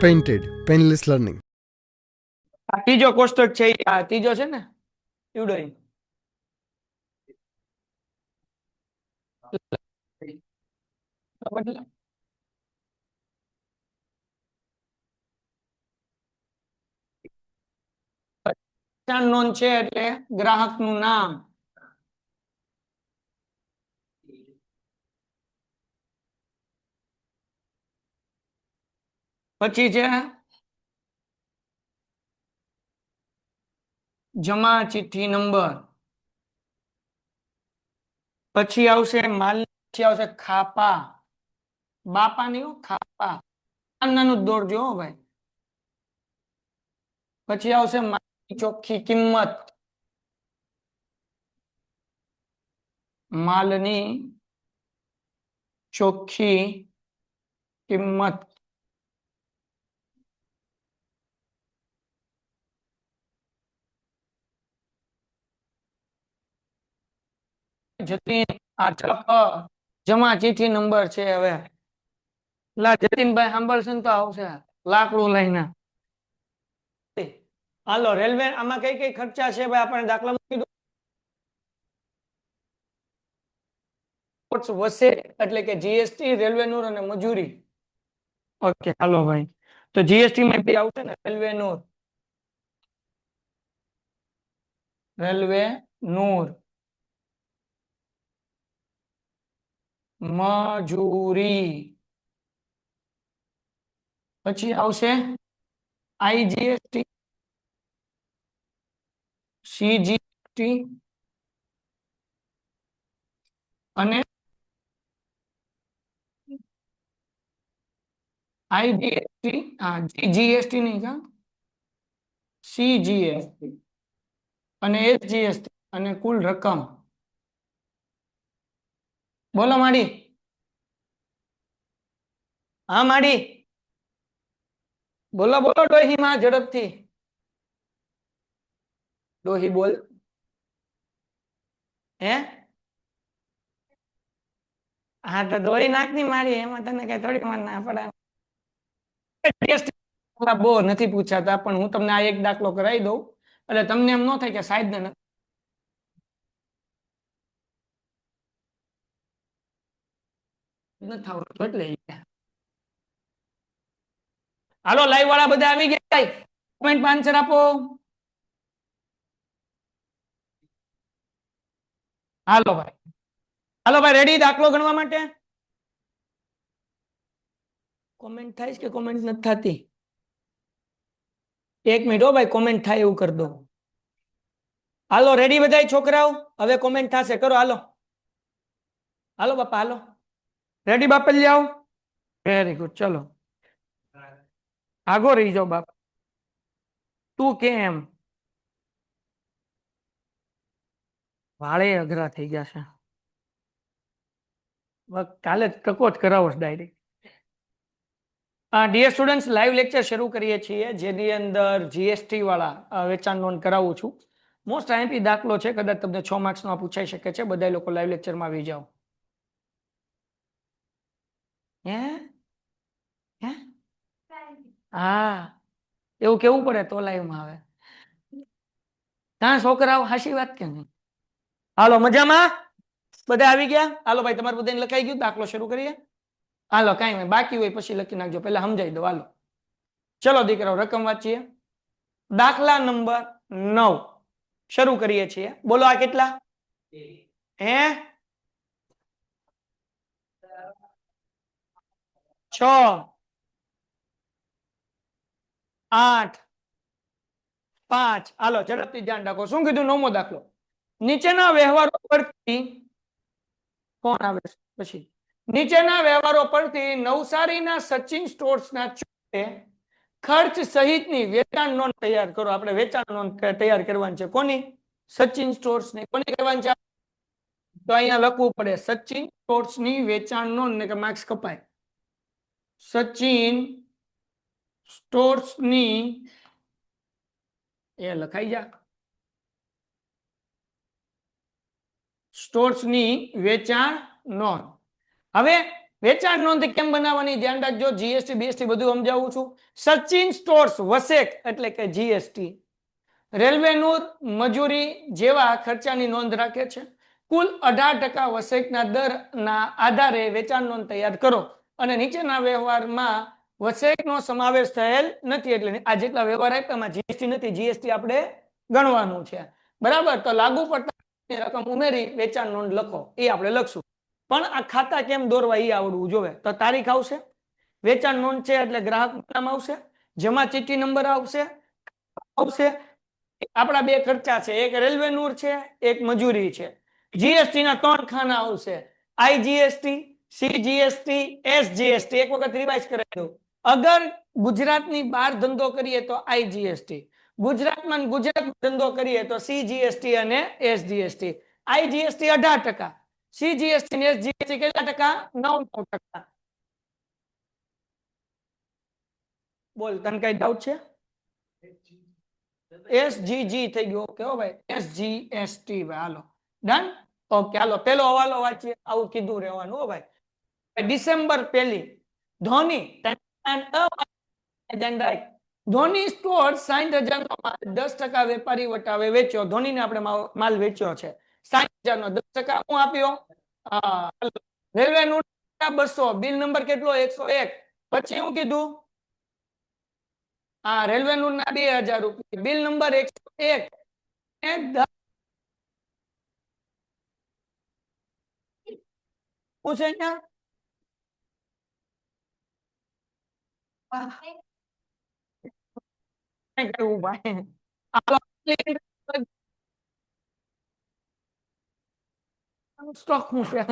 Painted painless learning. આ ત્રીજો કોષ્ટક છે, આ ત્રીજો છે ને ઈવડો નોંધ છે એટલે ગ્રાહક નું નામ, પછી છે જમા ચિઠ્ઠી નંબર, પછી આવશે માલ, પછી આવશે ખાપા, બાપા ની ખાપા નાનું દોડજો ભાઈ, પછી આવશે માલની ચોખ્ખી કિંમત, માલની ચોખ્ખી કિંમત, જતીન આ જમા ચિઠ્ઠી નંબર છે. હવે જતીનભાઈ સાંભળશે ને તો આવશે લાકડું લઈને. હાલો રેલવે આમાં કઈ કઈ ખર્ચા છે ભાઈ આપણે દાખલા કીધું, વસે એટલે કે જીએસટી, રેલવે નૂર અને મજૂરી. ઓકે હાલો ભાઈ, તો જીએસટી માં બે આવશે ને, રેલવે નૂર, રેલવે નૂર, મજૂરી, પછી આવશે આઈજીએસટી, સીજીએસટી અને આઈજીએસટી, હા જીએસટી નહીં કા, સીજીએસટી અને એસજીએસટી અને કુલ રકમ. બોલો માડી, હા માડી બોલો બોલો ડોહી માં ઝડપથી, ડોહી બોલ, હે હા તો દોરી નાખ ની મારી, એમાં તને કઈ થોડીક વાર ના પડે. બહુ નથી પૂછાતા પણ હું તમને આ એક દાખલો કરાવી દઉં એટલે તમને એમ ન થાય કે સાહેબ ને નથી આવડતું એટલે. હાલો લાઈવ વાળા બધા આવી ગયા, કોમેન્ટ માં આન્સર આપો. હાલો ભાઈ, હાલો ભાઈ રેડી દાખલો ગણવા માટે? કોમેન્ટ થાય કે કોમેન્ટ નથી થતી? એક મિનિટ હો ભાઈ, કોમેન્ટ થાય એવું કરી દો. હાલો રેડી બધા છોકરાઓ, હવે કોમેન્ટ થશે, કરો હાલો, હાલો બાપા હાલો, રેડી બાપા જાઓ, વેરી ગુડ, ચલો આગો રહી જાઓ બાપ, તું કેમ વાળે અઘરા થઈ ગયા છે, કાલે કકોટ કરાવો direct. Dear students, live lecture શરૂ કરીએ છીએ જેની અંદર જીએસટી વાળા વેચાણ નોંધ કરાવું છું. મોસ્ટ આઈએમપી દાખલો છે, કદાચ તમને 6 માર્ક્સનો પૂછાઈ શકે છે. બધા લોકો લાઈવ લેક્ચરમાં આવી જાઓ. હે હે હા એવું કેવું પડે તો લાઈવમાં આવે. ત્યાં છોકરાઓ હાશી વાત કે નહીં? હાલો મજામાં બધા આવી ગયા? હાલો ભાઈ તમારું બધાને લખાઈ ગયું? દાખલો શરૂ કરીએ. હાલો કાંઈ નહીં, બાકી હોય પછી લખી નાખજો, પહેલા સમજાઈ દો. હાલો ચલો દીકરાઓ રકમ વાંચીએ. દાખલા નંબર 9 શરૂ કરીએ છીએ. બોલો આ કેટલા? હે 6 8 5. હાલો ઝડપથી ધ્યાન રાખો. શું કીધું? 9મો દાખલો. નીચેના વ્યવહારો પરથી કોણ આવે પછી? નીચેના વ્યવહારો પરથી નવસારીના સચિન સ્ટોર્સના ખર્ચ સહિતની વેચાણ નોંધ તૈયાર કરો. આપણે વેચાણ નોંધ તૈયાર કરવાની છે. કોની? સચિન સ્ટોર્સ ની. કોની કરવાની છે? તો અહીંયા લખવું પડે સચિન સ્ટોર્સ ની વેચાણ નોંધ, ને કે માર્ક્સ કપાય. સચિન સ્ટોર્સ ની એ લખાઈ જા, સ્ટોર્સ ની વેચાણ નોંધ. હવે વેચાણ નોંધ કેમ બનાવવાની ધ્યાન રાખજો, જીએસટી બીએસટી બધું સમજાવું છું. સચિન સ્ટોર્સ વસેક એટલે કે જીએસટી, રેલવેનું મજૂરી જેવા ખર્ચાની નોંધ રાખે છે. કુલ 18% વસેકના દરના આધારે વેચાણ નોંધ તૈયાર કરો અને નીચેના વ્યવહારમાં વસેકનો સમાવેશ થયેલ નથી, એટલે આ જેટલા વ્યવહાર આપ્યા એમાં જીએસટી નથી, જીએસટી આપણે ગણવાનું છે. બરાબર, તો લાગુ પડતા રકમ ઉમેરી વેચાણ નોંધ લખો, એ આપણે લખશું. પણ આ ખાતા કેમ દોરવા એ આવડવું જોવે. તો તારીખ આવશે, વેચાણ નોંધ છે એટલે ગ્રાહક નામ આવશે, જમા ચિઠ્ઠી નંબર આવશે, આપણા બે ખર્ચા છે, એક રેલવે નૂર છે, એક મજૂરી છે. જીએસટી ના 3 ખાના આવશે, આઈજીએસટી, સીજીએસટી, એસજીએસટી. એક વખત રિવાઇઝ કરાવી દઉં. અગર ગુજરાતની બહાર ધંધો કરીએ તો આઈજીએસટી, ગુજરાતમાં ધંધો કરીએ તો સીજીએસટી અને એસજીએસટી. આઈજીએસટી 18%, સીજીએસટી અને એસજીએસટી કેટલા ટકા? 9%. બોલ, તને કઈ ડાઉટ છે? એસજીજી થઈ ગયો. ઓકે હો ભાઈ, એસજીએસટી. હાલો ડન. ઓકે, હાલો પેલો હવાલો વાંચીએ. આવું કીધું રહેવાનું હો ભાઈ. ડિસેમ્બર 1 ધોની ધોની સ્ટોર 60,000 નો માલ 10% વેપારી વટાવે વેચ્યો. ધોનીને આપણે માલ વેચ્યો છે 60,000 નો, 10% હું આપ્યો. રેલવે નું 200, બિલ નંબર કેટલો? 101. પછી હું કીધું રેલવે નું 2,000 રૂપિયા, બિલ નંબર 101. પૂછે અહીંયા સ્ટોક હું છે.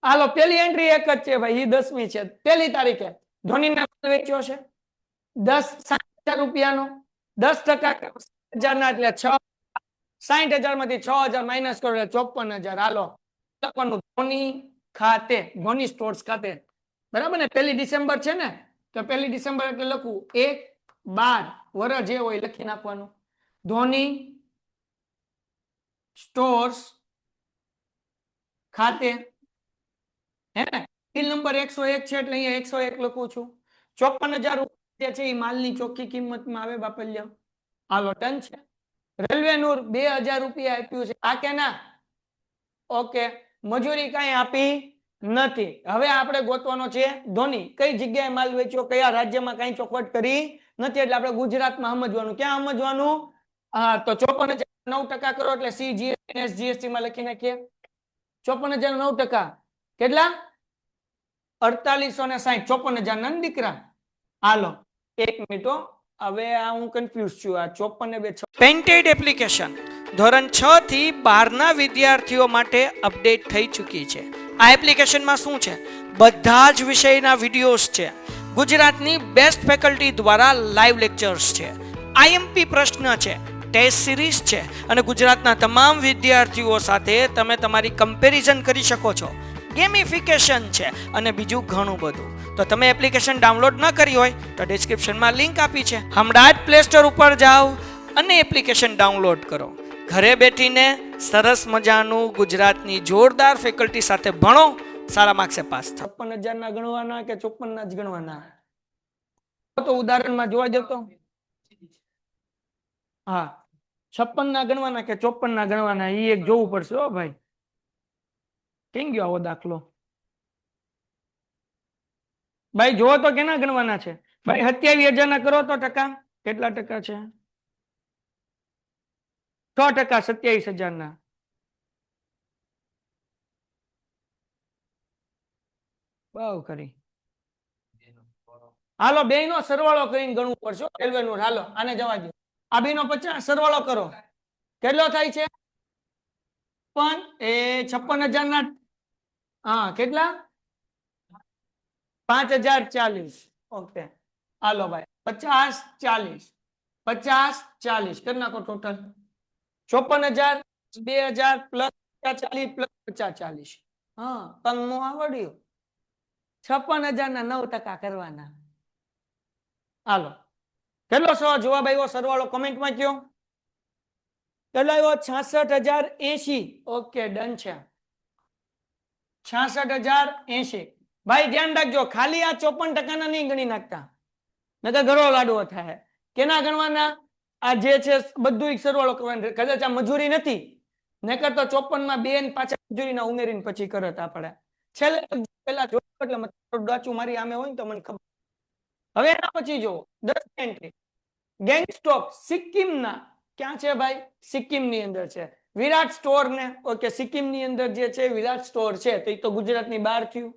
હાલો, પેલી એન્ટ્રી એક જ છે ભાઈ, એ 10મી છે. પેલી તારીખે ધોનીને વેચ્યો છે 60,000 રૂપિયાનો, 10% 1,000 ના એટલે 60,000 માંથી 6,000 માઇનસ કરો એટલે 54,000. હાલો લખવાનું ધોની ખાતે, ધોની સ્ટોર્સ ખાતે. બરાબર ને? 1 ડિસેમ્બર છે ને, તો 1 ડિસેમ્બર એટલે લખવું 1/12 વર્ષ જે હોય લખી નાખવાનું. ધોની સ્ટોર્સ ખાતે, હે ને? બિલ નંબર 101 છે એટલે અહીંયા 101 લખું છું. 54,000 રૂપિયા છે એ માલની ચોખ્ખી કિંમતમાં આવે બાપલ્યા. હાલો ટન છે. રેલવે નૂર 2,000 રૂપિયા આપ્યું છે, આ કે ના? ઓકે, મજૂરી કઈ આપી નથી. હવે આપણે ગોતવાનો છે ધોની કઈ જગ્યાએ માલ વેચ્યો, કયા રાજ્યમાં કઈ ચોખવટ કરી નથી, એટલે આપણે ગુજરાતમાં સમજવાનું. ક્યાં સમજવાનું? તો 54,000 9% કરો એટલે સીજીએસટી એસજીએસટી માં લખી નાખીએ. 54,009 કેટલા? 4860. 54,000 ના દીકરા. હાલો 1 મિનિટ, હવે હું કન્ફ્યુઝ છું. આ 54 પેન્ટેડ એપ્લિકેશન ધોરણ 6 થી 12 ના વિદ્યાર્થીઓ માટે અપડેટ થઈ ચૂકી છે. આ એપ્લિકેશનમાં શું છે? બધા જ વિષયના વિડિયોઝ છે, ગુજરાતની બેસ્ટ ફેકલ્ટી દ્વારા લાઈવ લેક્ચર્સ છે, આઈએમપી પ્રશ્ન છે, ટેસ્ટ સિરીઝ છે અને ગુજરાતના તમામ વિદ્યાર્થીઓ સાથે તમે તમારી કમ્પેરિઝન કરી શકો છો. ગેમિફિકેશન છે અને બીજું ઘણું બધું. તો તમે એપ્લિકેશન ડાઉનલોડ ન કરી હોય તો ડિસ્ક્રિપ્શનમાં લિંક આપી છે, હમણાં જ પ્લે સ્ટોર ઉપર જાઓ અને એપ્લિકેશન ડાઉનલોડ કરો. ઘરે બેઠીને સરસ મજાનું ગુજરાતની જોરદાર ફેકલ્ટી સાથે ભણો, સારા માર્ક્સે પાસ થાઓ. 56,000 ના ગણવાના કે 54 ના જ ગણવાના? તો ઉદાહરણમાં જોવા જતો, હા 56 ના ગણવાના કે 54 ના ગણવાના, એ એક જોવું પડશે હો ભાઈ. કેમ ગયો આવો દાખલો ભાઈ? જોવો તો કેના ગણવાના છે ભાઈ? 27,000 ના કરો તો ટકા કેટલા ટકા છે? 6%. 27,000 ના બહુ કરી. હાલો બે નો સરવાળો કરીને ગણવું પડશે રેલવે નું. હાલો આને જવા દો, આ બે નો 50 સરવાળો કરો કેટલો થાય છે? 56,000 ના કેટલા? 5,040. ઓકે હાલો ભાઈ 50 40 50 40 કરી નાખો ટોટલ. 54,000 2,000 plus 40 plus 50 40. તમને આવડ્યું? 56,000 ના 9% કરવાના. હાલો કેટલો જવાબ આવ્યો? સરવાળો કમેન્ટમાં કયો કેટલો આવ્યો? 66,080. ઓકે ડન છે. 66,080. ભાઈ ધ્યાન રાખજો, ખાલી આ 54% ના નહીં ગણી નાખતા, નકર ઘણો લાડવો થાય. કેના ગણવાના? આ જે છે બધું સરવાળો કરવાનો. કદાચ આ મજૂરી નથી, નકર તો 54 માં 2 ને પાછા મજૂરીના ઉમેરીને પછી કરત આપણે. છેલ્લે પેલા જો એટલે મતલબ ડાચું મારી આમે હોય ને તો મને ખબર. હવે એના પછી જો 10 એન્ટ્રી ગેંગસ્ટોક સિક્કિમના ક્યાં છે ભાઈ? સિક્કિમની અંદર છે. વિરાટ સ્ટોર ને ઓકે, સિક્કિમની અંદર જે છે વિરાટ સ્ટોર છે, તો એ તો ગુજરાતની બહાર થયું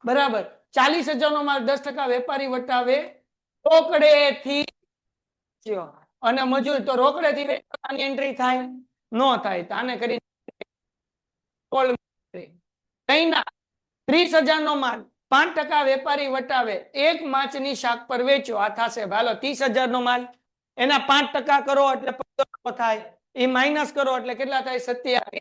બરાબર. 40,000 નો માલ 10% વેપારી વટાવે રોકડેથી, અને મજૂર તો રોકડેથી 2% ની એન્ટ્રી થાય નો થાય, તો આને કરી 30,000 નો માલ 5% વેપારી વટાવે એક માછની શાક પર વેચો, આ થશે ભાલો 30,000 નો માલ, એના 5% કરો એટલે 1500 થાય, એ માઇનસ કરો એટલે કેટલા થાય? 27.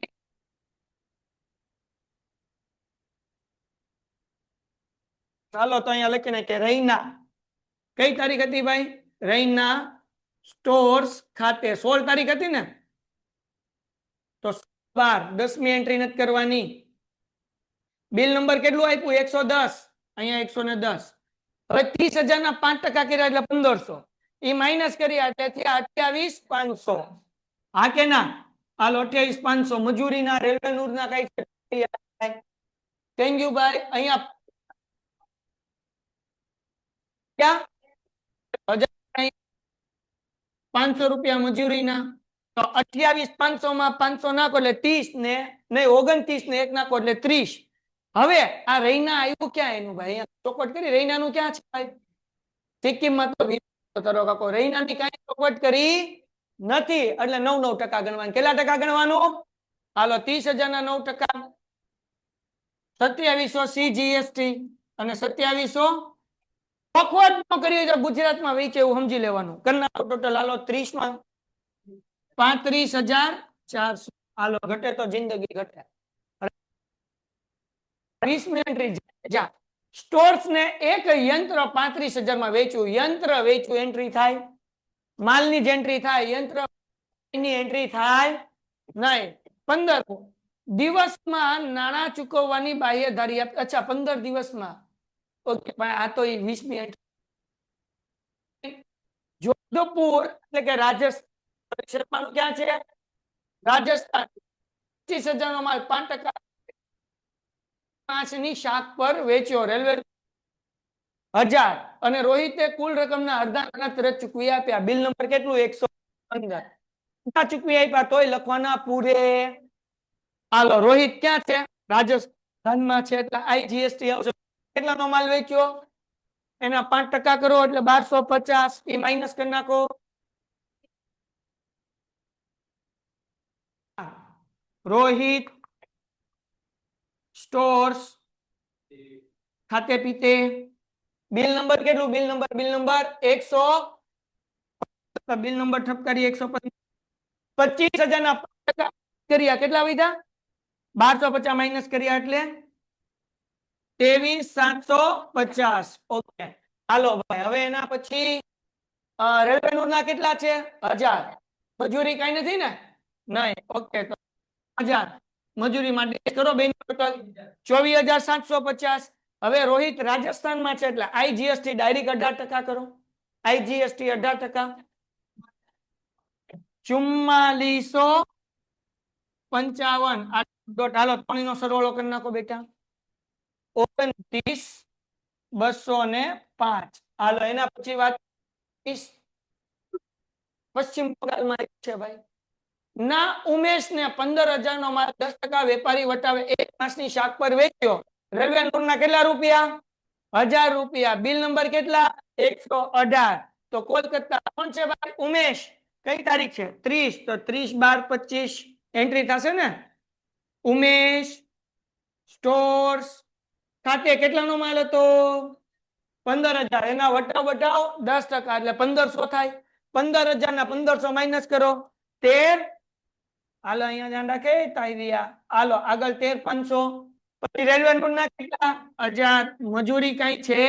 ચાલો તો અહીંયા લખીને કે રૈના કઈ તારીખ હતી ભાઈ? રૈના સ્ટોર્સ ખાતે 16 તારીખ હતી ને, તો 12 10મી એન્ટ્રી નથી કરવાની. બિલ નંબર કેટલું આપ્યું? 110, અહીંયા 110. હવે 30,000 ના 5% કર્યા એટલે 1500, એ માઇનસ કર્યા એટલે 28,500. હા કે ના? હાલ 28,500 મજૂરીના રેલવે નૂરના કઈ થેન્ક યુ ભાઈ. અહીંયા ક્યાં 500 રૂપિયા મજૂરીના, તો 28,500 માં 500 નાખો એટલે 30 ને નહીં 29 ને 1 નાખો એટલે 30. હવે આ રૈના આવ્યું ક્યાં એનું ભાઈ? અહીંયા ચોખવટ કરી. રૈનાનું ક્યાં છે ભાઈ? સિક્કિમમાં તો તારો કાકો રૈનાની કાંઈ ચોખવટ કરી નથી, એટલે 9% ગણવાનું. કેટલા ટકા ગણવાનું? હાલો 30,000 ના 9%, 2700 CGST અને 2700 ચોખવટ ન કરી હોય તો ગુજરાતમાં વેચે એવું સમજી લેવાનું. કરનાર ટોટલ હાલો 30 માં 35,400. હાલો ઘટે તો જિંદગી ઘટે. 20મી એન્ટ્રી જા સ્ટોર્સ ને એક યંત્ર 35,000 માં વેચ્યું, યંત્ર વેચ્યું એન્ટ્રી થાય, માલની જ એન્ટ્રી થાય, યંત્ર ની એન્ટ્રી થાય નહીં. 15 દિવસમાં નાણાં ચૂકવવાની બાહ્યધારી. અચ્છા 15 દિવસમાં, ઓકે આ તો 20મી એન્ટ્રી. જોધપુર એટલે કે રાજસ્થાન ક્યાં છે? રાજસ્થાન. 25,000 નો માલ 5% માછની શાક પર વેચ્યો, રેલવે 1000, અને રોહિતે કુલ રકમના અડધા નાણાં તરત ચૂકવી આપ્યા. બિલ નંબર કેટલું? 115. ચૂકવી આપ્યા તોય લખવાના પૂરે. હાલો રોહિત ક્યાં છે? રાજસ્થાનમાં છે, એટલે IGST આવશે. કેટલાનો માલ વેચ્યો? એના 5% કરો એટલે 1250, એ માઇનસ કરી નાખો. રોહિત સ્ટોર્સ ખાતે પીતે બિલ નંબર કેટલું? બિલ નંબર 100, બિલ નંબર ઠપકારી 125,000 ના 5% કર્યા, કેટલા વધ્યા? 1250 માઇનસ કર્યા એટલે 23,750. ઓકે હાલો ભાઈ. હવે એના પછી રેલવે નૂરના કેટલા છે? 1000. મજૂરી કઈ નથી ને? નહીં. ઓકે તો 1000 મજૂરી માટે કરો બેન ટોટલ 24,750. હવે રોહિત રાજસ્થાનમાં છે એટલે IGST ડાયરેક્ટ 18% કરો. IGST 18%, 4455. હાલો 3 નો સરવાળો કરી નાખો બેટા. 29,205. હાલો એના પછી વાત પશ્ચિમ બંગાળમાં છે ભાઈ. ના ઉમેશ ને 15,000 નો માલ 10% વેપારી વટાવે એક માસની શાક પર વેચ્યો, રેલવે નૂરના કેટલા રૂપિયા? 1000 રૂપિયા. બિલ નંબર કેટલા? 118. તો કોલકાતા કોણ છે ભાઈ? ઉમેશ. કઈ તારીખ છે? 30. તો 30/12/25 એન્ટ્રી થશે ને. ઉમેશ સ્ટોર્સ ખાતે કેટલાનો માલ હતો? 15,000. એના વટાવ 10% એટલે 1,500 થાય. 15,000 ના 1,500 માઇનસ કરો 13. હાલો અહીંયા ધ્યાન રાખે તાઈરિયા. હાલો આગળ 13,500. પછી રેલવે નૂરના કેટલા? 1000. મજૂરી કઈ છે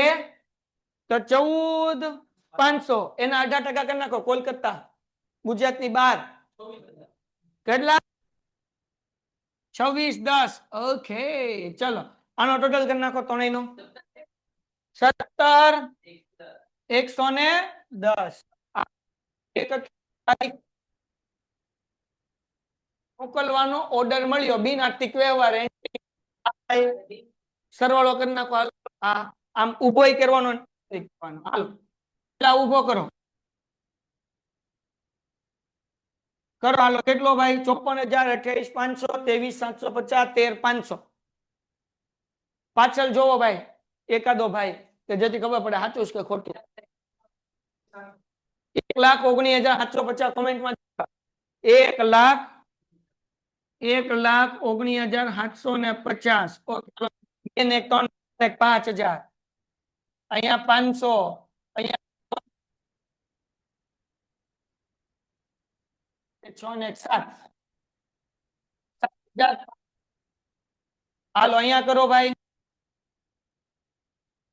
તો 14,500. એના 18% કરી નાખો. કોલકાતા ગુજરાતની બહાર કેટલા? 26,10. ઓકે ચલો આનો ટોટલ કરી નાખો ત્રણેયનો. 17 110 મોકલવાનો ઓર્ડર મળ્યો બિન આર્થિક વ્યવહાર સરવાળો કરી નાખો આમ ઉભો કરવાનો હાલો પેલા ઉભો કરો હાલો કેટલો ભાઈ 54,028 500 23,750 13,500 પાછળ જોવો ભાઈ એકાદો ભાઈ કે જેથી ખબર પડે સાચું કે ખોટું 1,19,750 કોમેન્ટમાં 1,19,750 ને 3 ને 5,000 અહીંયા 500 અહીંયા 6 ને 7 હાલો અહીંયા કરો ભાઈ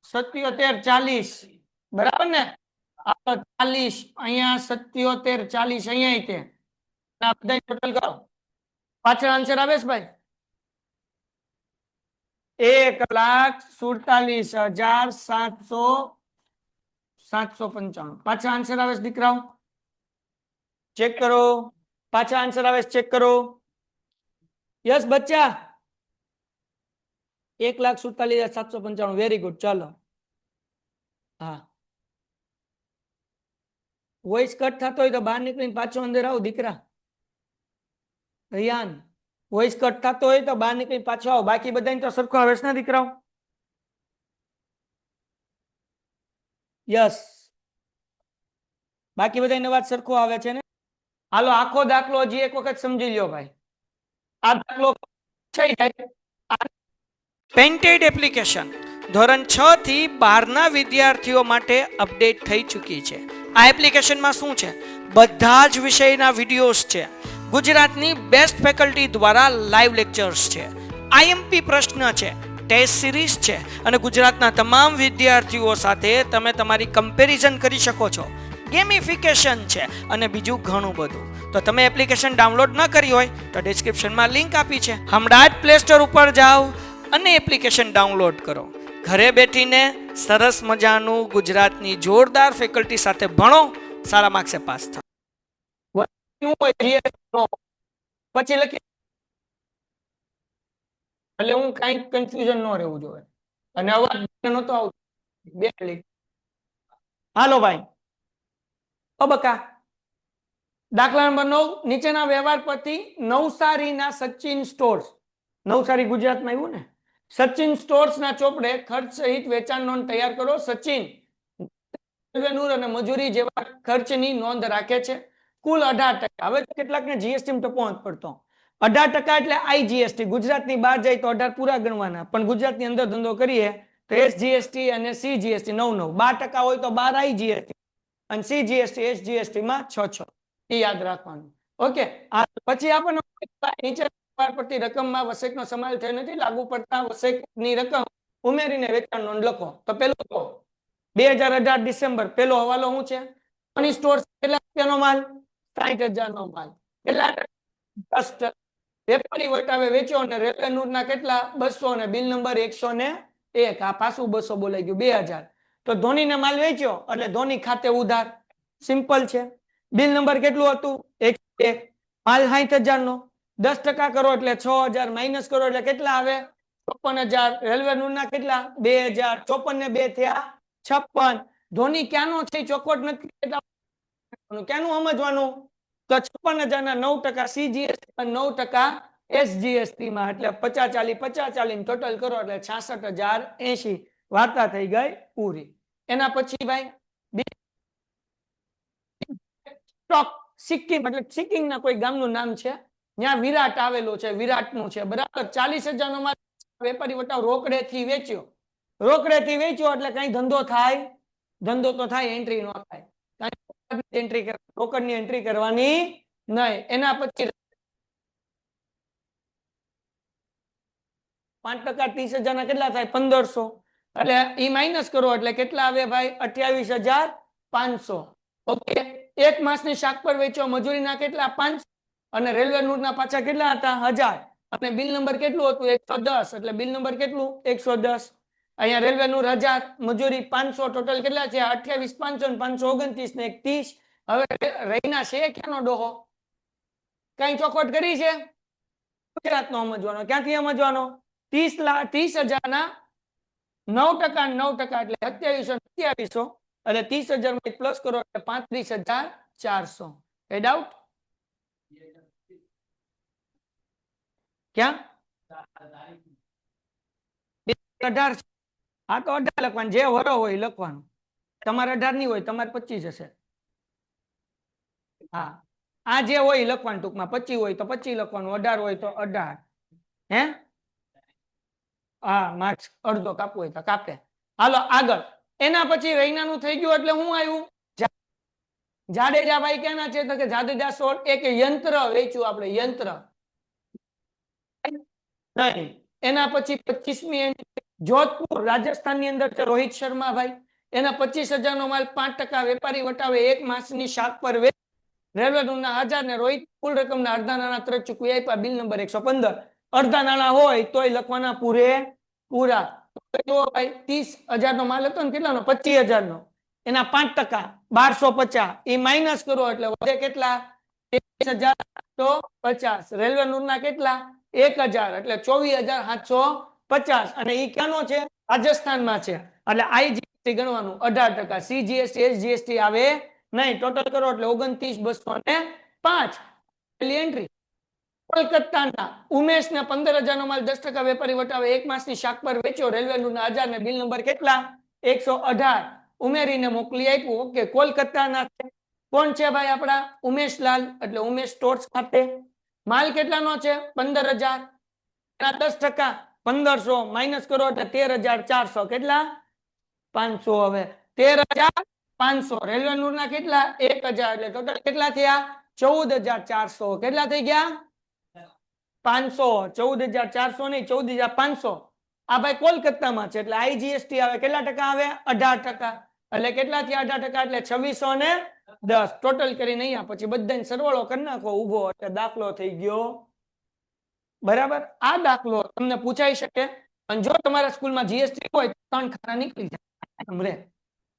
77 40 બરાબર ને 40 અહીંયા 77 40 અહીંયા તે બધા ટોટલ કરો પાછળ આન્સર આવે છે ભાઈ 1,47,795 પાછા આન્સર આવે છે દીકરાઓ ચેક કરો પાછા આન્સર આવે ચેક કરો યસ બચ્ચા 1,47,795 વેરી ગુડ ચાલો હા વોઇસ કટ થતો હોય તો બહાર નીકળીને પાછો અંદર આવો દીકરા રિયાન વોઇસ કટ થતો હોય તો બહાર નીકળીને પાછો આવો બાકી બધાને તો સરખો આવે છે ને દીકરાઓ યસ બાકી બધાને વાત સરખો આવે છે ને હાલો આખો દાખલો હજી એક વખત સમજી લ્યો ભાઈ આ દાખલો પેન્ટેડ એપ્લિકેશન ધોરણ 6 થી 12 ના વિદ્યાર્થીઓ માટે અપડેટ થઈ ચૂકી છે આ એપ્લિકેશનમાં શું છે બધા જ વિષયના વિડિયોઝ છે ગુજરાતની બેસ્ટ ફેકલ્ટી દ્વારા લાઈવ લેક્ચર્સ છે આઈએમપી પ્રશ્ન છે ટેસ્ટ સિરીઝ છે અને ગુજરાતના તમામ વિદ્યાર્થીઓ સાથે તમે તમારી કમ્પેરિઝન કરી શકો છો ગેમિફિકેશન છે અને બીજું ઘણું બધું તો તમે એપ્લિકેશન ડાઉનલોડ ન કરી હોય તો ડિસ્ક્રિપ્શનમાં લિંક આપી છે હમણાં જ પ્લે સ્ટોર ઉપર જાઓ અને એપ્લિકેશન ડાઉનલોડ કરો ઘરે બેઠીને સરસ મજાનું ગુજરાતની જોરદાર ફેકલ્ટી સાથે ભણો સારા માર્ક્સે પાસ થાઓ પછી લખી એટલે હું કઈ કન્ફ્યુઝન ન રહેવું જોઈએ અને અવાજ નતો આવતો બે ક્લિક હાલો ભાઈ બકા દાખલા નંબર 9 નીચેના વ્યવહાર પરથી નવસારીના સચિન સ્ટોર્સ નવસારી ગુજરાતમાં આવ્યું ને સચિન સ્ટોર્સ ના ચોપડે ખર્ચ સહિત વેચાણ નોંધ તૈયાર કરો સચિન અને મજૂરી જેવા ખર્ચની નોંધ રાખે છે કુલ 18% હવે કેટલાકને જીએસટી ટપો નથી પડતો 18% એટલે આઈજીએસટી ગુજરાતની બહાર જાય તો 18 પૂરા ગણવાના પણ ગુજરાતની અંદર ધંધો કરીએ તો એસજીએસટી અને સીજીએસટી 9 12% હોય તો 12 આઈજીએસટી અને સીજીએસટી એસજીએસટી માં 6 એ યાદ રાખવાનું ઓકે પછી આપણને નીચે પરથી રકમમાં વસેકનો સમાવેશ થયો નથી લાગુ પડતા વસેકની રકમ ઉમેરીને વેચાણ નોંધ લખો તો પેલું 2018 ડિસેમ્બર પેલો હવાલો શું છે મની સ્ટોર્સ કેટલા રૂપિયાનો માલ 60,000 નો માલ કેટલા વેપારી વટાવે વેચ્યો અને રેલવે નૂરના કેટલા 200 ને બિલ નંબર 101 આ પાછું 200 બોલાઈ ગયું 2000 તો ધોનીને માલ વેચ્યો એટલે ધોની ખાતે ઉધાર સિમ્પલ છે બિલ નંબર કેટલું હતું 101 માલ 60,000 નો 10% કરો એટલે 6,000 માઇનસ કરો એટલે કેટલા આવે 56,000 રેલવે નૂરના કેટલા 2,000 54 ને 2 થયા 56 ધોની ક્યાંનો છે ચોખવટ નથી ક્યાંનું સમજવાનું તો 56,000 ના 9% સીજીએસટી અને 9% એસજીએસટી માં એટલે 50 40 ટોટલ કરો એટલે 66,080 વાર્તા થઈ ગઈ પૂરી એના પછી ભાઈ સ્ટોક સિક્કિમ એટલે સિક્કિમ ના કોઈ ગામનું નામ છે ત્યાં વિરાટ આવેલું છે વિરાટ નું છે બરાબર 40,000 નો માલ વેપારી વટાવ રોકડેથી વેચ્યો એટલે કઈ ધંધો થાય ધંધો તો થાય એન્ટ્રી ન થાય એન્ટ્રી રોકડની એન્ટ્રી કરવાની નહીં એના પછી 5% 30,000 ના કેટલા થાય 1,500 એટલે ઈ માઇનસ કરો એટલે કેટલા આવે ભાઈ 28,500 ઓકે એક માસની શાક પર વેચો મજૂરીના કેટલા 500 અને રેલવે નૂરના પાછા કેટલા હતા 1000 અને બિલ નંબર કેટલું હતું 110 એટલે બિલ નંબર કેટલું 110 અહીંયા રેલવે નું 1000, મજૂરી 500, ટોટલ કેટલા છે 28,500 ને 529 ને 30. હવે રહીના છે ક્યાંનો ડોહો? કઈ ચોખવટ કરી છે? ગુજરાતનો સમજવાનો. ક્યાંથી સમજવાનો? 30,000 ના 9% 9% એટલે 2700 એટલે 30,000 માં પ્લસ કરો એટલે 35,400. કઈ ડાઉટ? ક્યાં 18? આ તો 18 લખવાનું, જે વરો હોય લખવાનું. તમારે 18 નહીં હોય, તમારે 25 હશે. હા, આ જે હોય લખવાનું, ટૂંકમાં 25 હોય તો 25 લખવાનું, 18 હોય તો 18. હે હા, માર્ક્સ અડધો કાપવું હોય તો કાપે. હાલો આગળ. એના પછી રૈનાનું થઈ ગયું એટલે હું આવ્યું? જાડેજા ભાઈ ક્યાંના છે? તો કે જાડેજા સોળ. એક યંત્ર વેચ્યું આપણે, યંત્ર. નહીં. એના પછી 25મી એન્ટ્રી જોધપુર રાજસ્થાનની અંદર છે રોહિત શર્મા ભાઈ. એના 25,000 નો માલ 5% વેપારી વટાવે 1 માસની શાક પર વેચ. રેલવે ના 1000 ને રોહિત કુલ રકમના અડધા નાણાં તરત ચૂકવી આપ્યા. Bill number 115. અડધા નાણાં હોય તોય લખવાના પૂરે પૂરા. તો ભાઈ 30,000 નો માલ હતો ને, કેટલાનો? 25,000 નો. એના 5% 1250 એ માઇનસ કરો એટલે વધે કેટલા? 23,750. રેલવે ના કેટલા? 1,000 એટલે 24,750. અને એ ક્યાંનો છે? રાજસ્થાનમાં છે. એટલે આઈજીએસટી ગણવાનું 18%. સીજીએસટી એસજીએસટી આવે નહીં. ટોટલ કરો એટલે 29,205. પહેલી એન્ટ્રી. કોલકાતાના ઉમેશને 15,000 નો માલ 10% વેપારી વટાવે 1 માસની શાક પર વેચ્યો. રેલવે નું 1000 ને બિલ નંબર કેટલા? 118. ઉમેરીને મોકલી આપ્યું. ઓકે, કોલકાતાના છે. કોણ છે ભાઈ આપડા? ઉમેશલાલ. એટલે ઉમેશ સ્ટોર્સ ખાતે. માલ કેટલાનો છે? 15,000. એના 10% 1,500 માઇનસ કરો એટલે 13,400. કેટલા? 500. હવે 13,500. રેલવે નું ના કેટલા? 1,000 એટલે ટોટલ કેટલા થયા? 14,400. કેટલા થઈ ગયા? 500. 14,400 નહીં, 14,500. આ ભાઈ કોલકાતામાં છે એટલે આઈજીએસટી આવે. કેટલા ટકા આવે? 18%. એટલે કેટલા થયા 18%? એટલે 2,610. ટોટલ કરીને અહીંયા પછી બધાને સરવાળો કરી નાખો ઉભો એટલે દાખલો થઈ ગયો. બરાબર. આ દાખલો તમને પૂછાઈ શકે. અને જો તમારા સ્કૂલમાં જીએસટી હોય તો 3 ખાના નીકળી જાય.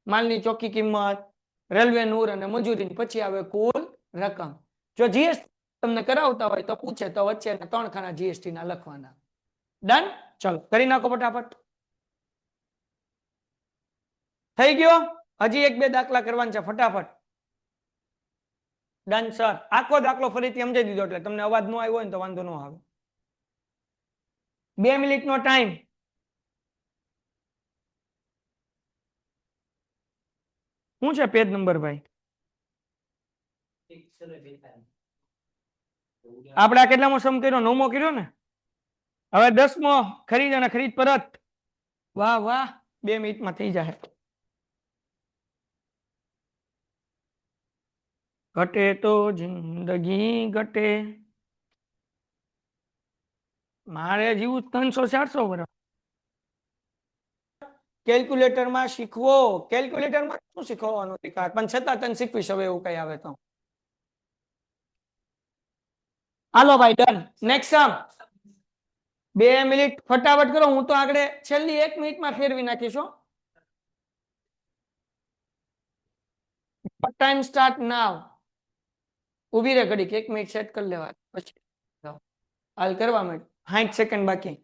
માલની ચોખ્ખી કિંમત, રેલવે નૂર અને મજૂરી, પછી આવે કુલ રકમ. જો જીએસટી તમને કરાવતા હોય તો પૂછે તો વચ્ચે 3 ખાના જીએસટી ના લખવાના. ડન? ચલો કરી નાખો ફટાફટ. થઈ ગયો? હજી 1-2 દાખલા કરવાના છે ફટાફટ. Done sir. આખો દાખલો ફરીથી સમજાવી દીધો એટલે તમને અવાજ ન આવ્યો હોય ને તો વાંધો ન આવે. 2 મિનિટનો ટાઈમ. શું છે પેજ નંબર ભાઈ? આપણે આ કેટલામો સમ કર્યો? 9મો કર્યો ને. હવે 10મો ખરીદ અને ખરીદ પરત. વાહ વાહ, 2 મિનિટમાં થઈ જાય. ઘટે તો જિંદગી ઘટે. મારે જીવું 300-400 વર્ષ. કેલ્ક્યુલેટરમાં શીખવો. કેલ્ક્યુલેટરમાં શું શીખવાનું? પણ છતાં તને શીખવીશ હવે એવું કઈ આવે તો. હાલો ભાઈ ડન. નેક્સ્ટ સમ. 2 મિનિટ ફટાફટ કરો. હું તો આગળ છેલ્લી 1 મિનિટમાં ફેરવી નાખીશું. Time start now. ઉભી રહે ઘડીક, 1 મિનિટ સેટ કરી લેવા પછી હાલ કરવા માંડ. 60 સેકન્ડ બાકી.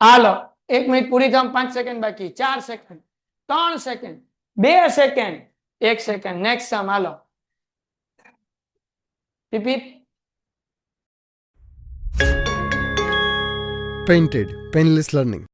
હાલો 1 મિનિટ પૂરી થવા 5 સેકન્ડ બાકી. 4 second, 3 second, 2 second, 1 second. Next sum. હાલો રિપીટ. Painted. Painless learning.